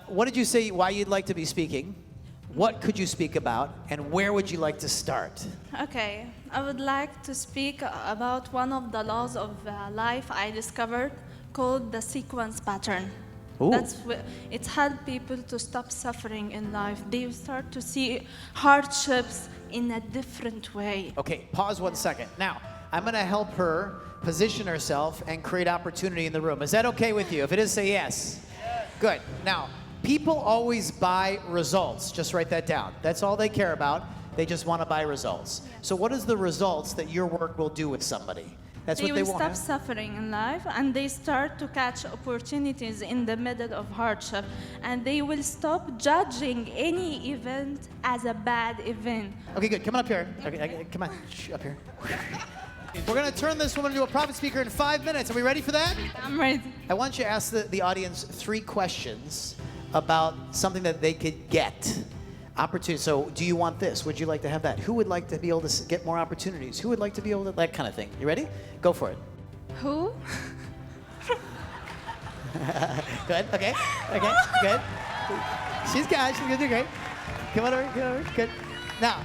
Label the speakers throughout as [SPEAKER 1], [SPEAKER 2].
[SPEAKER 1] What did you say why you'd like to be speaking? What could you speak about? And where would you like to start?
[SPEAKER 2] Okay, I would like to speak about one of the laws of life I discovered called the sequence pattern.
[SPEAKER 1] Ooh.
[SPEAKER 2] It helped people to stop suffering in life. They start to see hardships in a different way.
[SPEAKER 1] Okay, pause 1 second. Now, I'm going to help her position herself and create opportunity in the room. Is that okay with you? If it is, say yes. Good. Now, people always buy results. Just write that down. That's all they care about. They just want to buy results. So what is the results that your work will do with somebody? That's what they want.
[SPEAKER 2] They will stop suffering in life, and they start to catch opportunities in the middle of hardship, and they will stop judging any event as a bad event.
[SPEAKER 1] Okay, good. Come on up here. Okay, come on. Up here. We're going to turn this woman into a profit speaker in 5 minutes. Are we ready for that?
[SPEAKER 2] I'm ready.
[SPEAKER 1] I want you to ask the audience 3 questions about something that they could get. Opportunity. So, do you want this? Would you like to have that? Who would like to be able to get more opportunities? Who would like to be able to, that kind of thing. You ready? Go for it.
[SPEAKER 2] Who?
[SPEAKER 1] Good. Okay. Okay. Good. She's going to do great. Come on over. Good. Now,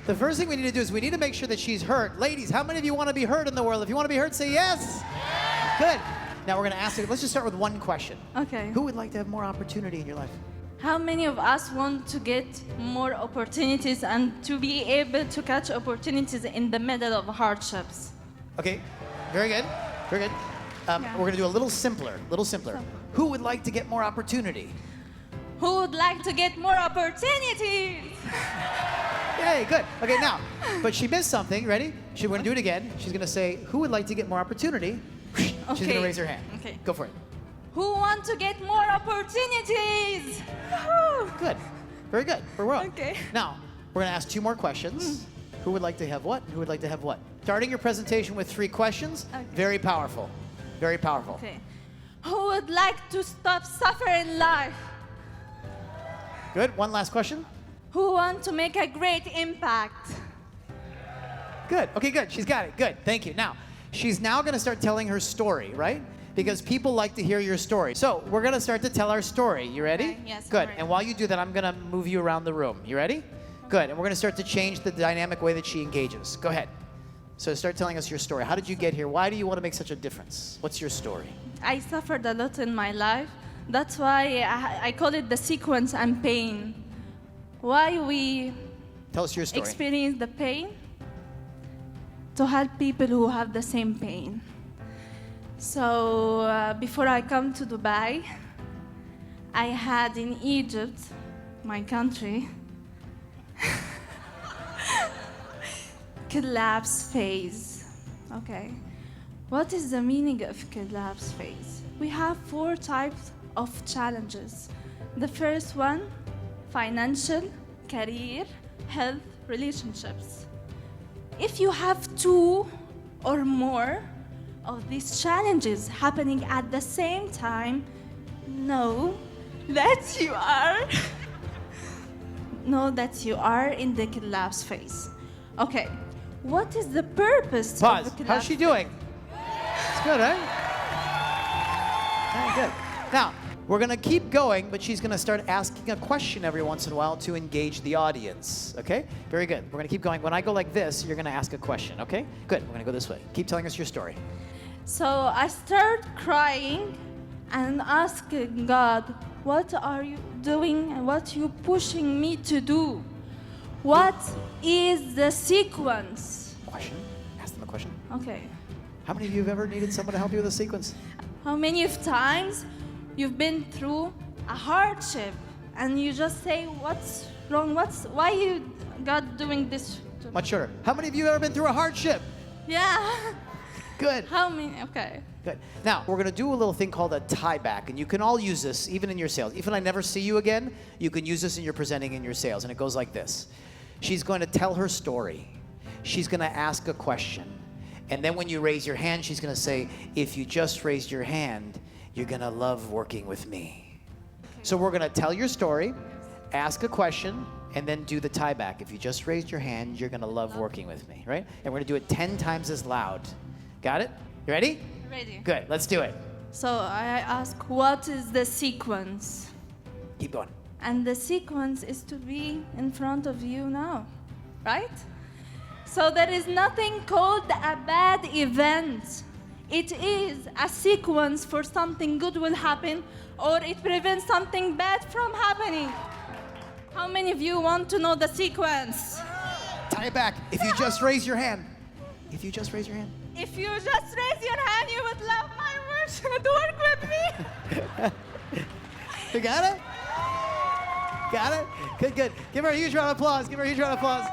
[SPEAKER 1] the first thing we need to do is we need to make sure that she's heard. Ladies, how many of you want to be heard in the world? If you want to be heard, say yes. Good. Now we're going to ask her, let's just start with one question.
[SPEAKER 2] Okay.
[SPEAKER 1] Who would like to have more opportunity in your life?
[SPEAKER 2] How many of us want to get more opportunities and to be able to catch opportunities in the middle of hardships?
[SPEAKER 1] Okay. Very good. Very good. We're going to do a little simpler. Who would like to get more opportunity?
[SPEAKER 2] Who would like to get more opportunities?
[SPEAKER 1] Yay, good. Okay, now, but she missed something. Ready? We're going to do it again. She's going to say, who would like to get more opportunity? She's going to raise her hand.
[SPEAKER 2] Okay.
[SPEAKER 1] Go for it.
[SPEAKER 2] Who want to get more opportunities?
[SPEAKER 1] Good. Very good. We're well.
[SPEAKER 2] Okay.
[SPEAKER 1] Now, we're going to ask 2 more questions. Who would like to have what? Who would like to have what? Starting your presentation with 3 questions.
[SPEAKER 2] Okay.
[SPEAKER 1] Very powerful. Very powerful.
[SPEAKER 2] Okay. Who would like to stop suffering in life?
[SPEAKER 1] Good. One last question.
[SPEAKER 2] Who want to make a great impact?
[SPEAKER 1] Good. Okay, good. She's got it. Good. Thank you. Now, she's now going to start telling her story, right? Because people like to hear your story. So we're going to start to tell our story. You ready?
[SPEAKER 2] Okay, yes.
[SPEAKER 1] Good.
[SPEAKER 2] I'm ready.
[SPEAKER 1] And while you do that, I'm going to move you around the room. You ready? Good. And we're going to start to change the dynamic way that she engages. Go ahead. So start telling us your story. How did you get here? Why do you want to make such a difference? What's your story?
[SPEAKER 2] I suffered a lot in my life. That's why I call it the sequence and pain. Why we
[SPEAKER 1] Tell us your story.
[SPEAKER 2] experience the pain? To help people who have the same pain. So before I come to Dubai, I had in Egypt, my country, collapse phase. Okay. What is the meaning of collapse phase? We have 4 types of challenges. The first one, financial, career, health, relationships. If you have 2 or more of these challenges happening at the same time, know that you are in the collapse phase. Okay, what is the purpose
[SPEAKER 1] Pause.
[SPEAKER 2] of the collapse
[SPEAKER 1] How's she doing? It's good, right? Very good. Now, we're going to keep going, but she's going to start asking a question every once in a while to engage the audience, okay? Very good. We're going to keep going. When I go like this, you're going to ask a question, okay? Good. We're going to go this way. Keep telling us your story.
[SPEAKER 2] So I start crying and asking God, what are you doing and what are you pushing me to do? What is the sequence?
[SPEAKER 1] Question? Ask them a question.
[SPEAKER 2] Okay.
[SPEAKER 1] How many of you have ever needed someone to help you with a sequence?
[SPEAKER 2] How many of times you've been through a hardship and you just say, what's wrong? Why you God doing this to me?
[SPEAKER 1] Much shorter. How many of you have ever been through a hardship?
[SPEAKER 2] Yeah.
[SPEAKER 1] Good.
[SPEAKER 2] How many? Okay.
[SPEAKER 1] Good. Now, we're going to do a little thing called a tie back, and you can all use this, even in your sales. Even if I never see you again, you can use this in your presenting in your sales, and it goes like this. She's going to tell her story. She's going to ask a question. And then when you raise your hand, she's going to say, if you just raised your hand, you're going to love working with me. Okay. So we're going to tell your story, ask a question, and then do the tie back. If you just raised your hand, you're going to love working with me, right? And we're going to do it 10 times as loud. Got it? You ready?
[SPEAKER 2] Ready.
[SPEAKER 1] Good. Let's do it.
[SPEAKER 2] So I ask, what is the sequence?
[SPEAKER 1] Keep going.
[SPEAKER 2] And the sequence is to be in front of you now, right? So there is nothing called a bad event. It is a sequence for something good will happen, or it prevents something bad from happening. How many of you want to know the sequence?
[SPEAKER 1] Tie it back. If you just raise your hand. If you just raise your hand.
[SPEAKER 2] If you just raise your hand, you would love my words to work with me.
[SPEAKER 1] You got it? Got it? Good, good. Give her a huge round of applause. Give her a huge round of applause.